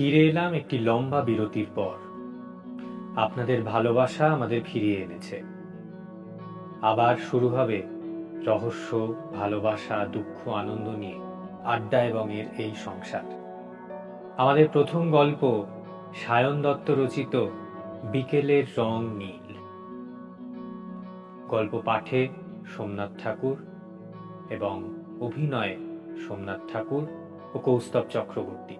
ফিরে এলাম একটি লম্বা বিরতির পর। আপনাদের ভালোবাসা আমাদের ফিরিয়ে এনেছে। আবার শুরু হবে রহস্য, ভালোবাসা, দুঃখ, আনন্দ নিয়ে আড্ডা এবং এর এই সংসার। আমাদের প্রথম গল্প সায়ন দত্ত রচিত বিকেলের রং নীল। গল্প পাঠে সোমনাথ ঠাকুর এবং অভিনয়ে সোমনাথ ঠাকুর ও কৌস্তব চক্রবর্তী।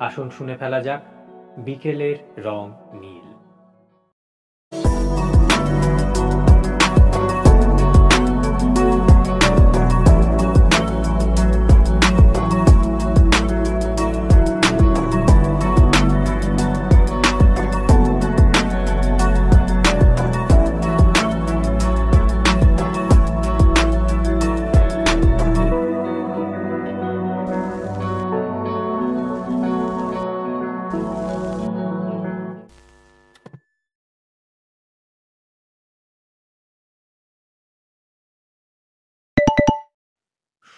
আসুন শুনে ফেলা যাক বিকেলের রং নীল।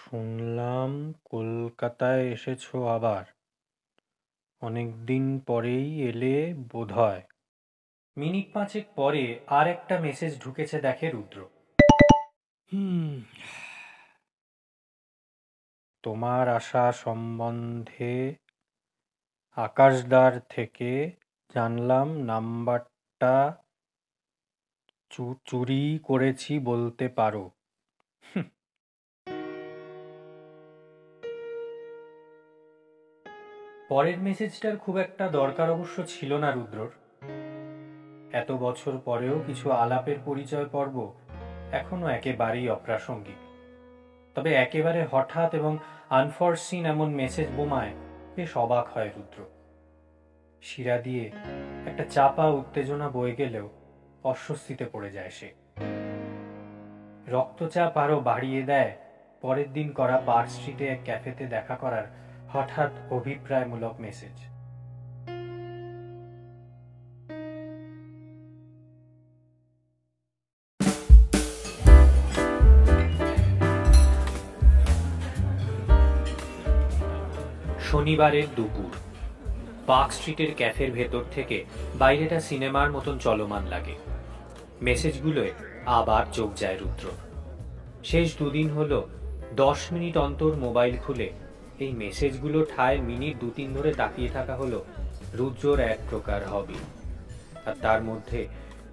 শুনলাম কলকাতায় এসেছো আবার। অনেকদিন পরেই এলে বোধহয়। মিনিট পাঁচেক পরে আর একটা মেসেজ ঢুকেছে দেখে রুদ্র। তোমার আসা সম্বন্ধে আকাশদ্বার থেকে জানলাম নাম্বারটা চুরি করেছি বলতে পারো। পরের মেসেজটার খুব একটা দরকার অবশ্য ছিল না রুদ্রর। এত বছর পরেও কিছু আলাপের পরিচয় পর্ব এখনো একেবারেই অপ্রাসঙ্গিক। তবে একেবারে হঠাৎ এবং আনফরসিন এমন মেসেজ বোমায় বেশ অবাক হয় রুদ্র। শিরা দিয়ে একটা চাপা উত্তেজনা বয়ে গেলেও অস্বস্তিতে পড়ে যায় সে। রক্তচাপ আরো বাড়িয়ে দেয় পরের দিন করা পার্ক স্ট্রিটে এক ক্যাফেতে দেখা করার হঠাৎ অভিপ্রায়মূলক মেসেজ। শনিবারের দুপুর পার্ক স্ট্রিটের ক্যাফের ভেতর থেকে বাইরেটা সিনেমার মতন চলমান লাগে। মেসেজগুলোয় আবার চোখ যায় রুদ্র। শেষ দুদিন হলো 10 মিনিট অন্তর মোবাইল খুলে এই মেসেজগুলো ঠায় মিনিট 2-3 ধরে তাকিয়ে থাকা হলো রুদ্রর এক প্রকার হবি। আর তার মধ্যে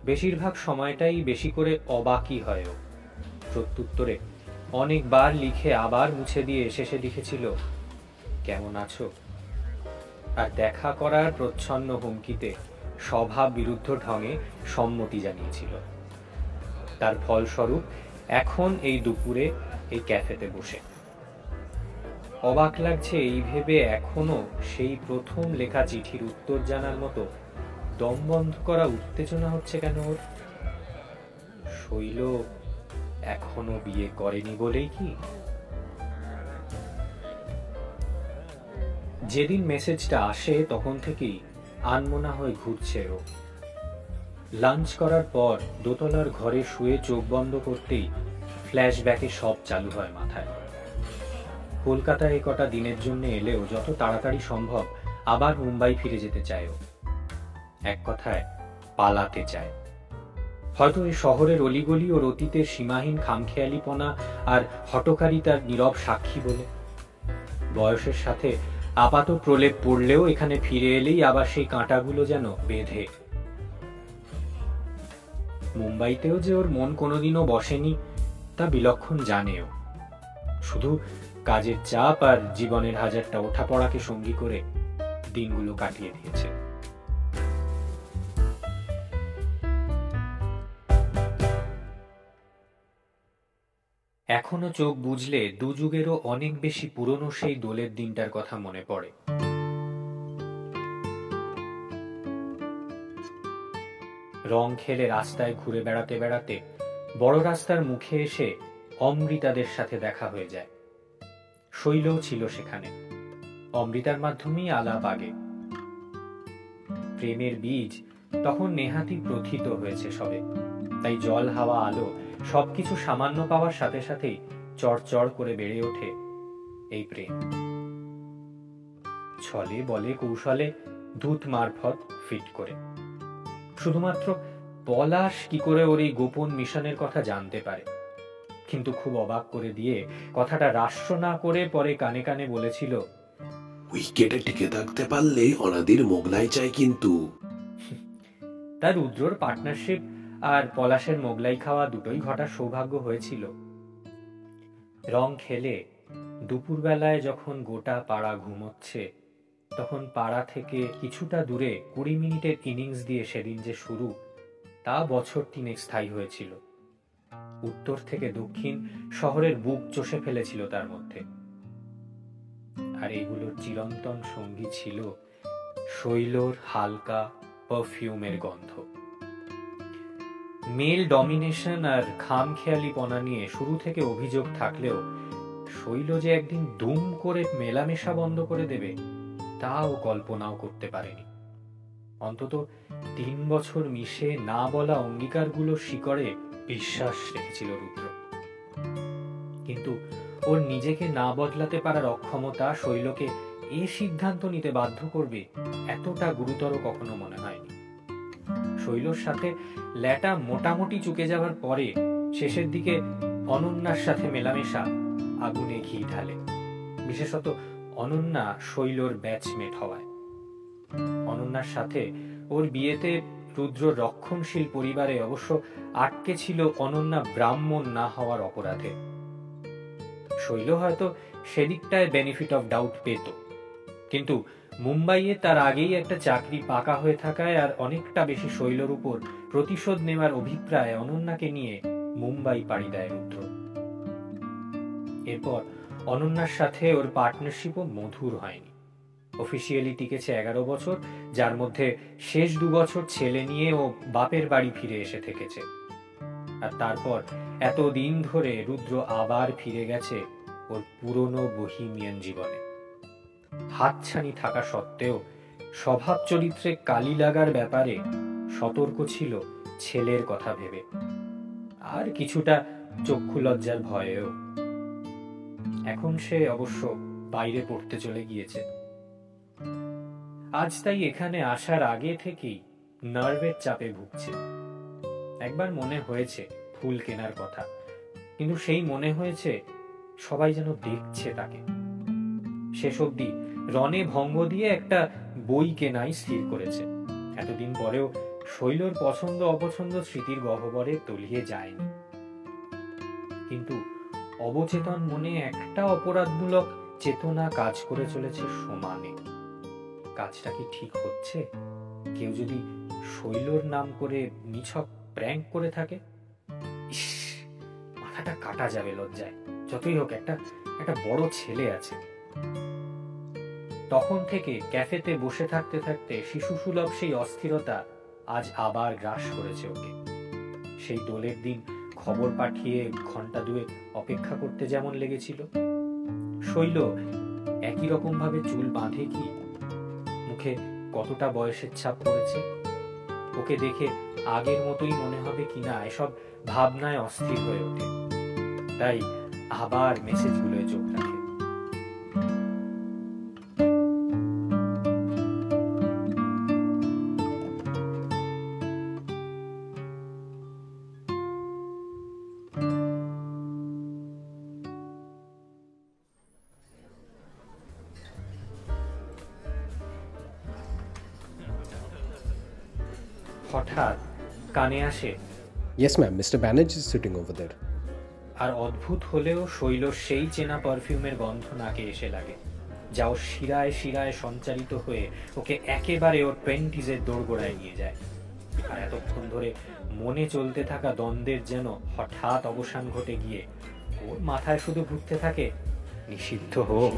বেশিরভাগ সময়টাই বেশি করে অবাকই হয়। প্রত্যুত্তরে অনেকবার লিখে আবার মুছে দিয়ে শেষে লিখেছিল, কেমন আছো? আর দেখা করার প্রচ্ছন্ন হুমকিতে স্বভাব বিরুদ্ধ ঢঙে সম্মতি জানিয়েছিল। তার ফলস্বরূপ এখন এই দুপুরে এই ক্যাফেতে বসে। অবাক লাগছে এই ভেবে এখনো সেই প্রথম লেখা চিঠির উত্তর জানার মতো দম বন্ধ করা উত্তেজনা হচ্ছে কেন ওর? শৈল এখনো বিয়ে করেনি বলেই কি? যেদিন মেসেজটা আসে তখন থেকেই আনমনা হয়ে ঘুরছে ও। লাঞ্চ করার পর দোতলার ঘরে শুয়ে চোখ বন্ধ করতেই ফ্ল্যাশব্যাকে সব চালু হয় মাথায়। কলকাতায় এই কটা দিনের জন্য এলেও যত তাড়াতাড়ি সম্ভব আবার মুম্বাই ফিরে যেতে চায় ও। এক কথায় পালাতে চায়। হয়তো এই শহরের অলিগলি ও অতীতের সীমাহীন খামখেয়ালিপনা আর হঠকারিতার নীরব সাক্ষী বলে। বয়সের সাথে আপাত প্রলেপ পড়লেও এখানে ফিরে এলেই আবার সেই কাঁটাগুলো যেন বেঁধে। মুম্বাইতেও যে ওর মন কোনোদিনও বসেনি তা বিলক্ষণ জানেও। শুধু কাজের চাপ আর জীবনের হাজারটা ওঠাপড়াকে সঙ্গী করে দিনগুলো কাটিয়ে দিয়েছে। এখনো চোখ বুঝলে দুযুগেরও অনেক বেশি পুরনো সেই দোলের দিনটার কথা মনে পড়ে। রং খেলে রাস্তায় ঘুরে বেড়াতে বেড়াতে বড় রাস্তার মুখে এসে অমৃতাদের সাথে দেখা হয়ে যায়। শৈলও ছিল সেখানে। অমৃতার মাধ্যমেই আলাপ আগে। প্রেমের বীজ তখন নেহাতি প্রথিত হয়েছে সবে, তাই জল হাওয়া আলো সবকিছু সামান্য পাওয়ার সাথে সাথেই চড়চড় করে বেড়ে ওঠে এই প্রেম। ছলে বলে কৌশলে দূত মারফত ফিট করে। শুধুমাত্র পলাশ কি করে ওর এই গোপন মিশনের কথা জানতে পারে, কিন্তু খুব অবাক করে দিয়ে কথাটা রাষ্ট্র না করে পরে কানে কানে বলেছিল, উইকেটে টিকে থাকতে পারলে অনাদির মোগলাই চাই কিন্তু। তার রুদ্রর পার্টনারশিপ আর পলাশের মোগলাই খাওয়া দুটোই ঘটার সৌভাগ্য হয়েছিল। রং খেলে দুপুরবেলায় যখন গোটা পাড়া ঘুমোচ্ছে, তখন পাড়া থেকে কিছুটা দূরে 20 মিনিটের ইনিংস দিয়ে সেদিন যে শুরু, তা বছর 3 স্থায়ী হয়েছিল। উত্তর থেকে দক্ষিণ শহরের বুক চষে ফেলেছিল তার মধ্যে। আর এইগুলোর চিরন্তন সঙ্গী ছিল শৈলর হালকা পারফিউমের গন্ধ। মেল ডমিনেশন আর খামখেয়ালিপনা নিয়ে শুরু থেকে অভিযোগ থাকলেও শৈল যে একদিন দুম করে মেলামেশা বন্ধ করে দেবে, তাও কল্পনাও করতে পারেনি। অন্তত 3 বছর মিশে না বলা অঙ্গীকারগুলো শিকড়ে বিশ্বাস রেখেছিল রুদ্র। কিন্তু ওর নিজেকে না বদলাতে পারার অক্ষমতা শৈলকে এ সিদ্ধান্ত নিতে বাধ্য করবে, এতটা গুরুতর কখনো মনে হয়নি। শৈলর সাথে ল্যাটা মোটামুটি চুকে যাওয়ার পরে শেষের দিকে অনন্যার সাথে মেলামেশা আগুনে ঘি ঢালে, বিশেষত অনন্যা শৈলর ব্যাচমেট হওয়ায়। অনন্যার সাথে ওর বিয়েতে রুদ্র রক্ষণশীল পরিবারে অবশ্য আটকে ছিল অনন্যা ব্রাহ্মণ না হওয়ার অপরাধে। শৈল হয়তো সেদিকটায় বেনিফিট অফ ডাউট পেত, কিন্তু মুম্বাইয়ে তার আগেই একটা চাকরি পাকা হয়ে থাকায় আর অনেকটা বেশি শৈলর উপর প্রতিশোধ নেওয়ার অভিপ্রায় অনন্যাকে নিয়ে মুম্বাই পাড়ি দেয় রুদ্র। এরপর অনন্যার সাথে ওর পার্টনারশিপও মধুর হয়নি। অফিসিয়ালি টিকেছে 11 বছর, যার মধ্যে শেষ 2 বছর ছেলে নিয়ে ও বাপের বাড়ি ফিরে এসে থেকেছে। আর তারপর এতদিন ধরে রুদ্র আবার ফিরে গেছে ওর পুরনো বহিমিয়ান জীবনে। হাতছানি থাকা সত্ত্বেও স্বভাব চরিত্রে কালি লাগার ব্যাপারে সতর্ক ছিল ছেলের কথা ভেবে, আর কিছুটা চক্ষু লজ্জার ভয়েও। এখন সে অবশ্য বাইরে পড়তে চলে গিয়েছে। আজ তাই এখানে আসার আগে থেকেই নার্ভের চাপে ভুগছে। একবার মনে হয়েছে ফুল কেনার কথা, কিন্তু সেই মনে হয়েছে সবাই যেন দেখছে তাকে। শেষ অবধি রনে ভঙ্গ দিয়ে একটা বই কেনাই স্থির করেছে। এতদিন পরেও শৈলর পছন্দ অপছন্দ স্মৃতির গহ্বরে তলিয়ে যায়নি। কিন্তু অবচেতন মনে একটা অপরাধমূলক চেতনা কাজ করে চলেছে সমানে। কাজটা কি ঠিক হচ্ছে? কেউ যদি শৈলর নাম করে নিছক প্র্যাঙ্ক করে থাকে, ইস, মাথাটা কাটা যাবে লজ্জায়। যতই হোক একটা বড় ছেলে আছে। তখন থেকে ক্যাফেতে বসে থাকতে থাকতে শিশুসুলভ সেই অস্থিরতা আজ আবার গ্রাস করেছে ওকে। সেই দোলের দিন খবর পাঠিয়ে ঘন্টা 2 অপেক্ষা করতে যেমন লেগেছিল। শৈল একই রকম ভাবে চুল বাঁধে কি? মুখে কতটা বয়সের ছাপ পড়েছে? ওকে দেখে আগের মতোই মনে হবে কিনা, এসব ভাবনায় অস্থির হয়ে ওঠে। তাই আবার মেসেজগুলোয় চোখ রাখে। হঠাৎ কানে আসে, Yes ma'am, Mr. Banerjee is sitting over there. আর অদ্ভুত হলেও শৈল সেই চেনা পারফিউমের গন্ধ নাকে এসে লাগে, যা ওর শিরায় শিরায় সঞ্চারিত হয়ে ওকে একেবারে ওর 20s-এর দোরগোড়ায় নিয়ে যায়। আর এতক্ষণ ধরে মনে চলতে থাকা দ্বন্দ্বের যেন হঠাৎ অবসান ঘটে গিয়ে ওর মাথায় শুধু ঘুরতে থাকে, নিষিদ্ধ হোক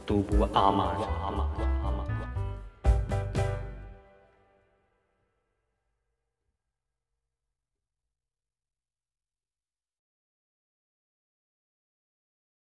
তবু আমার।